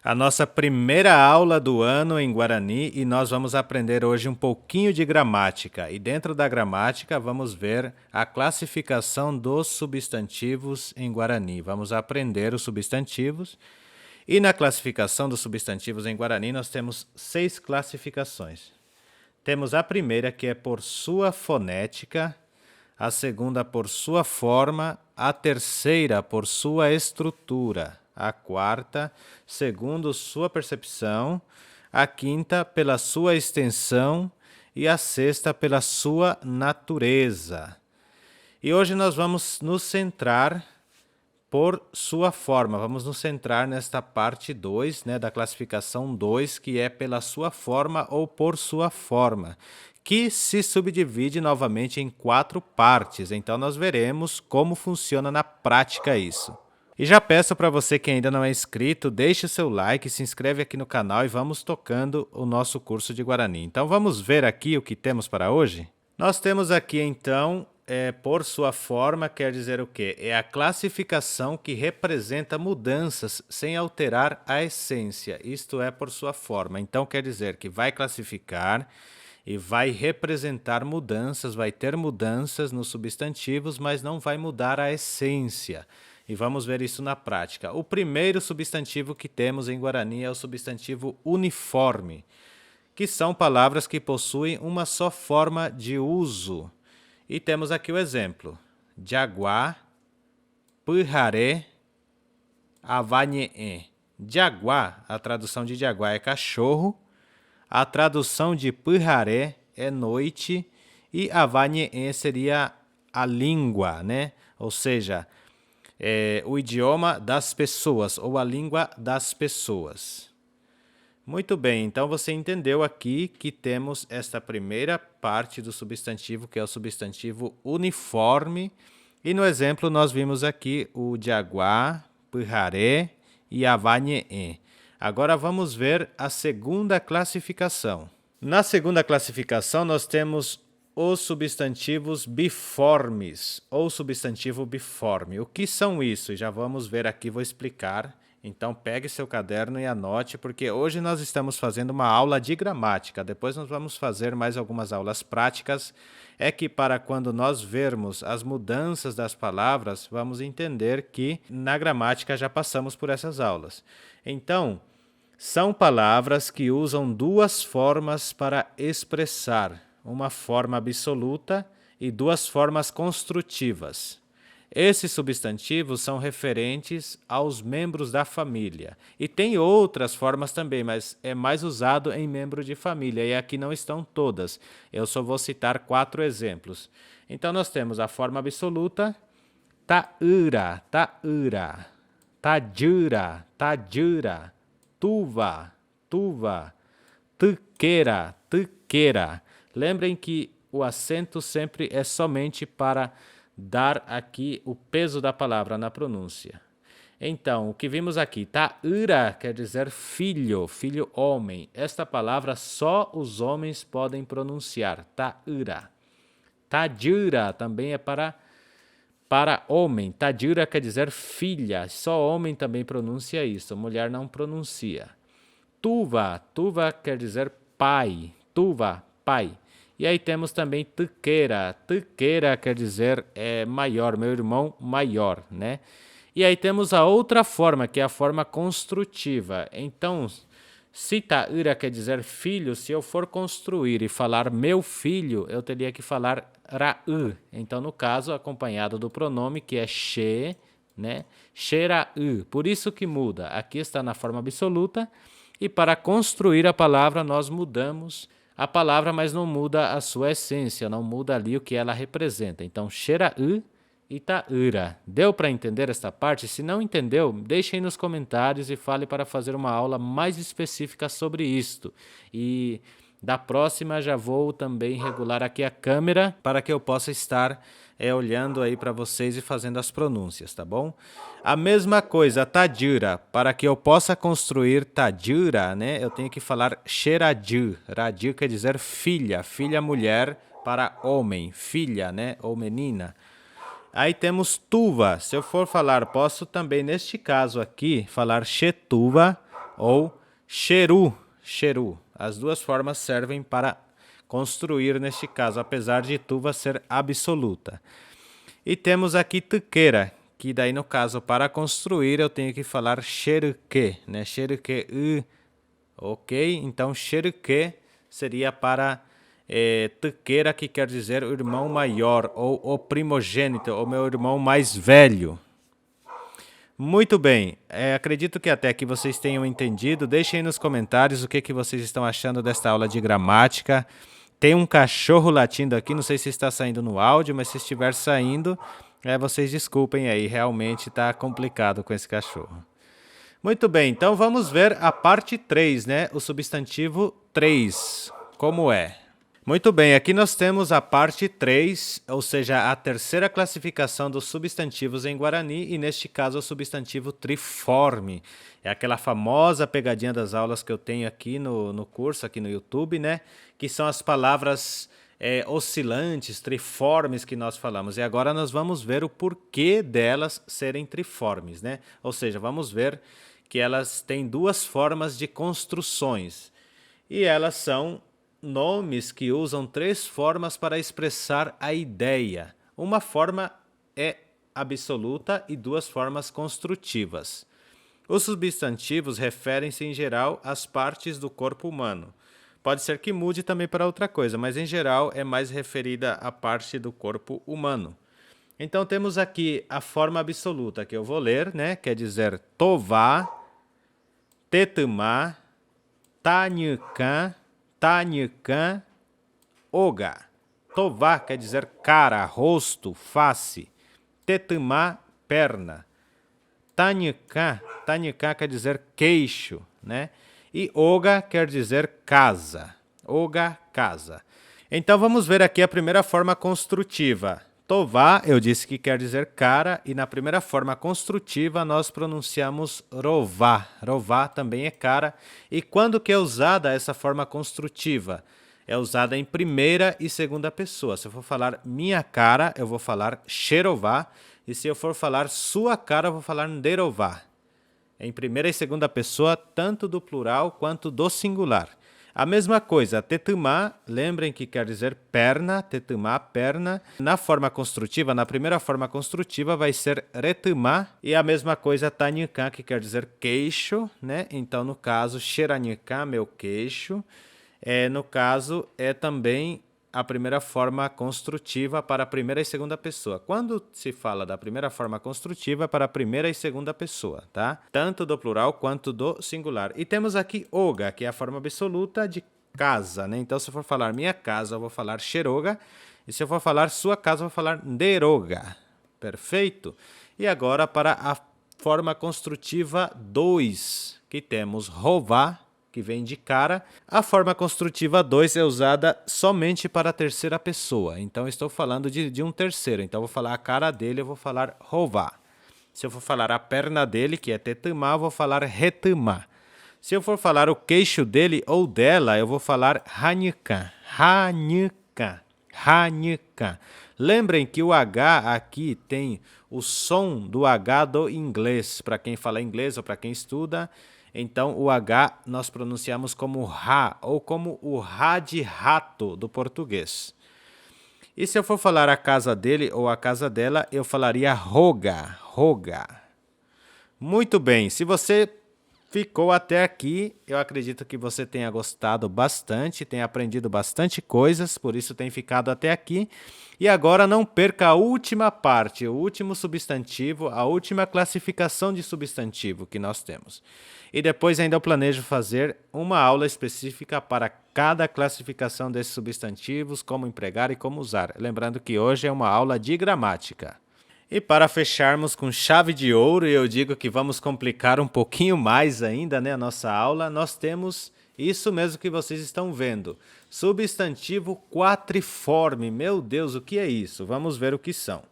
A nossa primeira aula do ano em Guarani e nós vamos aprender hoje um pouquinho de gramática. E dentro da gramática vamos ver a classificação dos substantivos em Guarani. Vamos aprender os substantivos. E na classificação dos substantivos em Guarani nós temos 6 classificações. Temos a primeira, que é por sua fonética, a segunda por sua forma, a terceira por sua estrutura, a quarta segundo sua percepção, a quinta pela sua extensão e a sexta pela sua natureza. E hoje nós vamos nos centrar por sua forma. Vamos nos centrar nesta parte 2, da classificação 2, que é pela sua forma ou por sua forma, que se subdivide novamente em 4 partes. Então nós veremos como funciona na prática isso. E já peço para você que ainda não é inscrito, deixe o seu like, se inscreve aqui no canal e vamos tocando o nosso curso de Guarani. Então vamos ver aqui o que temos para hoje? Nós temos aqui então, por sua forma, quer dizer o quê? É a classificação que representa mudanças sem alterar a essência. Isto é por sua forma. Então quer dizer que vai classificar e vai representar mudanças, vai ter mudanças nos substantivos, mas não vai mudar a essência. E vamos ver isso na prática. O primeiro substantivo que temos em Guarani é o substantivo uniforme, que são palavras que possuem uma só forma de uso. E temos aqui o exemplo: Jaguá, Pirraré, Avanhê. Jaguá, a tradução de Jaguá é cachorro, a tradução de Pirraré é noite e Avanhê seria a língua, Ou seja, o idioma das pessoas ou a língua das pessoas. Muito bem, então você entendeu aqui que temos esta primeira parte do substantivo, que é o substantivo uniforme. E no exemplo nós vimos aqui o Jaguá, Pirraré e Avanhê. Agora vamos ver a segunda classificação. Na segunda classificação nós temos os substantivos biformes ou substantivo biforme. O que são isso? Já vamos ver aqui, vou explicar. Então pegue seu caderno e anote, porque hoje nós estamos fazendo uma aula de gramática. Depois nós vamos fazer mais algumas aulas práticas. É que para quando nós vermos as mudanças das palavras, vamos entender que na gramática já passamos por essas aulas. Então, são palavras que usam 2 formas para expressar. Uma forma absoluta e 2 formas construtivas. Esses substantivos são referentes aos membros da família. E tem outras formas também, mas é mais usado em membro de família. E aqui não estão todas. Eu só vou citar 4 exemplos. Então nós temos a forma absoluta: taira, taira, tajira, tajira, tuva, tuva, tuqueira, tuqueira. Lembrem que o acento sempre é somente para dar aqui o peso da palavra na pronúncia. Então, o que vimos aqui, taira quer dizer filho, filho homem. Esta palavra só os homens podem pronunciar, taira. Tajira também é para homem. Tajira quer dizer filha, só homem também pronuncia isso, mulher não pronuncia. Tuva, tuva quer dizer pai, tuva, pai. E aí temos também tuqueira. Tuqueira quer dizer maior, meu irmão maior, E aí temos a outra forma, que é a forma construtiva. Então, se taira quer dizer filho, se eu for construir e falar meu filho, eu teria que falar ra'u. Então, no caso, acompanhado do pronome, que é she, Xera'u. Por isso que muda. Aqui está na forma absoluta. E para construir a palavra, nós mudamos a palavra, mas não muda a sua essência, não muda ali o que ela representa. Então, xera'u e taira. Deu para entender esta parte? Se não entendeu, deixe aí nos comentários e fale para fazer uma aula mais específica sobre isto. E da próxima já vou também regular aqui a câmera para que eu possa estar olhando aí para vocês e fazendo as pronúncias, tá bom? A mesma coisa, tajira. Para que eu possa construir tajira, eu tenho que falar xeradu. Radu quer dizer filha, filha mulher para homem, filha, ou menina. Aí temos tuva. Se eu for falar, posso também, neste caso aqui, falar chetuva, ou cheru, cheru. As duas formas servem para construir neste caso, apesar de tuva ser absoluta. E temos aqui tuqueira, que daí no caso para construir eu tenho que falar xeruque, né? Xeruque, ok? Então xeruque seria para tuqueira, que quer dizer o irmão maior, ou o primogênito, ou meu irmão mais velho. Muito bem, acredito que até aqui vocês tenham entendido. Deixem aí nos comentários o que vocês estão achando desta aula de gramática. Tem um cachorro latindo aqui, não sei se está saindo no áudio, mas se estiver saindo, vocês desculpem aí, realmente está complicado com esse cachorro. Muito bem, então vamos ver a parte 3, né? O substantivo 3, como é? Muito bem, aqui nós temos a parte 3, ou seja, a terceira classificação dos substantivos em Guarani, e neste caso o substantivo triforme. É aquela famosa pegadinha das aulas que eu tenho aqui no curso, aqui no YouTube, né? Que são as palavras oscilantes, triformes que nós falamos. E agora nós vamos ver o porquê delas serem triformes, né? Ou seja, vamos ver que elas têm duas formas de construções. E elas são nomes que usam três formas para expressar a ideia. Uma forma é absoluta e duas formas construtivas. Os substantivos referem-se em geral às partes do corpo humano. Pode ser que mude também para outra coisa, mas em geral é mais referida à parte do corpo humano. Então temos aqui a forma absoluta que eu vou ler, né? Quer dizer tová, tetumá, tanhukã, Tanhukã, oga. Tová quer dizer cara, rosto, face. Tetumá, perna. Tanhukã quer dizer queixo, né? E oga quer dizer casa. Oga, casa. Então vamos ver aqui a primeira forma construtiva. Tová, eu disse que quer dizer cara, e na primeira forma construtiva nós pronunciamos rová. Rová também é cara. E quando que é usada essa forma construtiva? É usada em primeira e segunda pessoa. Se eu for falar minha cara, eu vou falar xerová. E se eu for falar sua cara, eu vou falar nderová. Em primeira e segunda pessoa, tanto do plural quanto do singular. A mesma coisa, tetumá, lembrem que quer dizer perna, tetumá, perna. Na forma construtiva, na primeira forma construtiva, vai ser retumá. E a mesma coisa, tanhukã, que quer dizer queixo, né? Então, no caso, xeranhukã, meu queixo. No caso, é também a primeira forma construtiva para a primeira e segunda pessoa. Quando se fala da primeira forma construtiva, é para a primeira e segunda pessoa, tá? Tanto do plural quanto do singular. E temos aqui oga, que é a forma absoluta de casa, né? Então, se eu for falar minha casa, eu vou falar xeroga. E se eu for falar sua casa, eu vou falar nderoga. Perfeito? E agora para a forma construtiva 2, que temos rová, que vem de cara. A forma construtiva 2 é usada somente para a terceira pessoa. Então, estou falando de um terceiro. Então, eu vou falar a cara dele, eu vou falar rová. Se eu for falar a perna dele, que é tetumá, eu vou falar retumá. Se eu for falar o queixo dele ou dela, eu vou falar ranhukã. Ranhukã. Ranhukã. Lembrem que o H aqui tem o som do H do inglês. Para quem fala inglês ou para quem estuda, então o H nós pronunciamos como Rá, ou como o Rá de rato do português. E se eu for falar a casa dele ou a casa dela, eu falaria roga, roga. Muito bem, se você ficou até aqui, eu acredito que você tenha gostado bastante, tenha aprendido bastante coisas, por isso tem ficado até aqui. E agora não perca a última parte, o último substantivo, a última classificação de substantivo que nós temos. E depois ainda eu planejo fazer uma aula específica para cada classificação desses substantivos, como empregar e como usar. Lembrando que hoje é uma aula de gramática. E para fecharmos com chave de ouro, e eu digo que vamos complicar um pouquinho mais ainda, né, a nossa aula, nós temos isso mesmo que vocês estão vendo. Substantivo quatriforme. Meu Deus, o que é isso? Vamos ver o que são.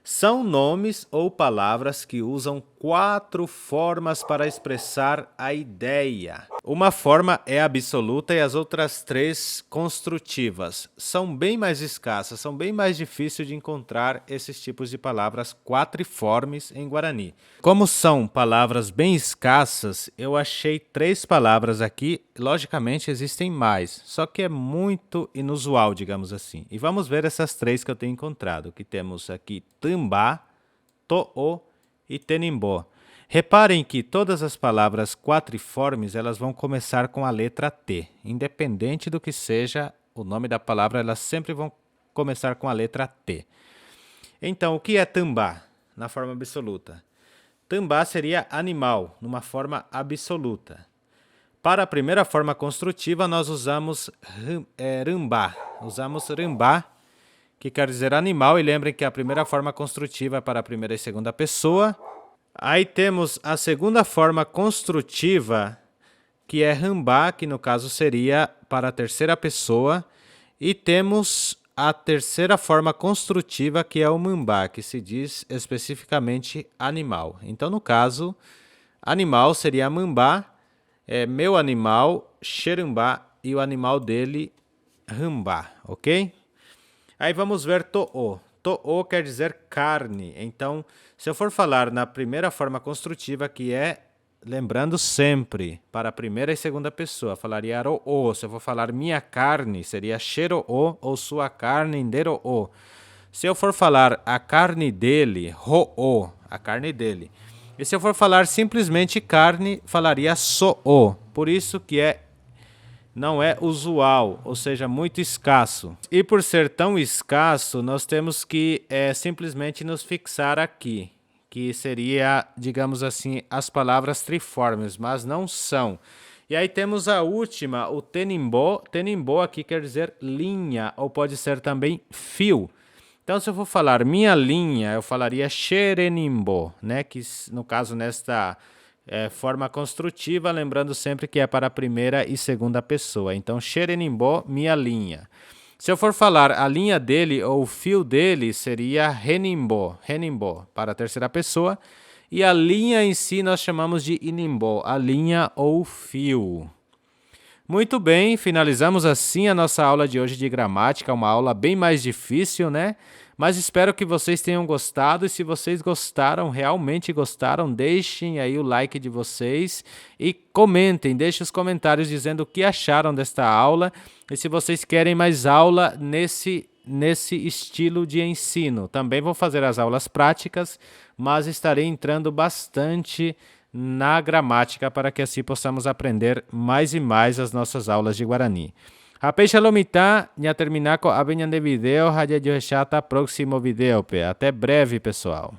São nomes ou palavras que usam 4 formas para expressar a ideia. Uma forma é absoluta e as outras 3 construtivas. São bem mais escassas, são bem mais difíceis de encontrar esses tipos de palavras quatriformes em Guarani. Como são palavras bem escassas, eu achei 3 palavras aqui. Logicamente existem mais, só que é muito inusual, digamos assim. E vamos ver essas 3 que eu tenho encontrado, que temos aqui Tambá, To'o e Tenimbó. Reparem que todas as palavras quatriformes elas vão começar com a letra T. Independente do que seja o nome da palavra, elas sempre vão começar com a letra T. Então, o que é tambá na forma absoluta? Tambá seria animal, numa forma absoluta. Para a primeira forma construtiva, nós usamos rambá. Usamos rambá, que quer dizer animal, e lembrem que a primeira forma construtiva é para a primeira e segunda pessoa. Aí temos a segunda forma construtiva, que é rambá, que no caso seria para a terceira pessoa. E temos a terceira forma construtiva, que é o mambá, que se diz especificamente animal. Então, no caso, animal seria mambá, meu animal, xerambá, e o animal dele, rambá, ok? Aí vamos ver to'o. To'o quer dizer carne. Então, se eu for falar na primeira forma construtiva, que é, lembrando sempre, para a primeira e segunda pessoa, falaria ro'o. Se eu for falar minha carne, seria xero'o ou sua carne, ndero'o. Se eu for falar a carne dele, ro'o, a carne dele. E se eu for falar simplesmente carne, falaria so'o. Por isso que não é usual, ou seja, muito escasso. E por ser tão escasso, nós temos que simplesmente nos fixar aqui, que seria, digamos assim, as palavras triformes, mas não são. E aí temos a última, o tenimbó. Tenimbó aqui quer dizer linha, ou pode ser também fio. Então, se eu for falar minha linha, eu falaria xerenimbó, né? Que no caso nesta forma construtiva, lembrando sempre que é para a primeira e segunda pessoa. Então, xerenimbó, minha linha. Se eu for falar a linha dele ou o fio dele, seria renimbó, renimbó, para a terceira pessoa. E a linha em si nós chamamos de inimbó, a linha ou fio. Muito bem, finalizamos assim a nossa aula de hoje de gramática, uma aula bem mais difícil, né? Mas espero que vocês tenham gostado, e se vocês gostaram, realmente gostaram, deixem aí o like de vocês e comentem, deixem os comentários dizendo o que acharam desta aula e se vocês querem mais aula nesse estilo de ensino. Também vou fazer as aulas práticas, mas estarei entrando bastante na gramática para que assim possamos aprender mais e mais as nossas aulas de Guarani. Happy Shalomita, já terminar com a de vídeo, já próximo vídeo. Até breve, pessoal.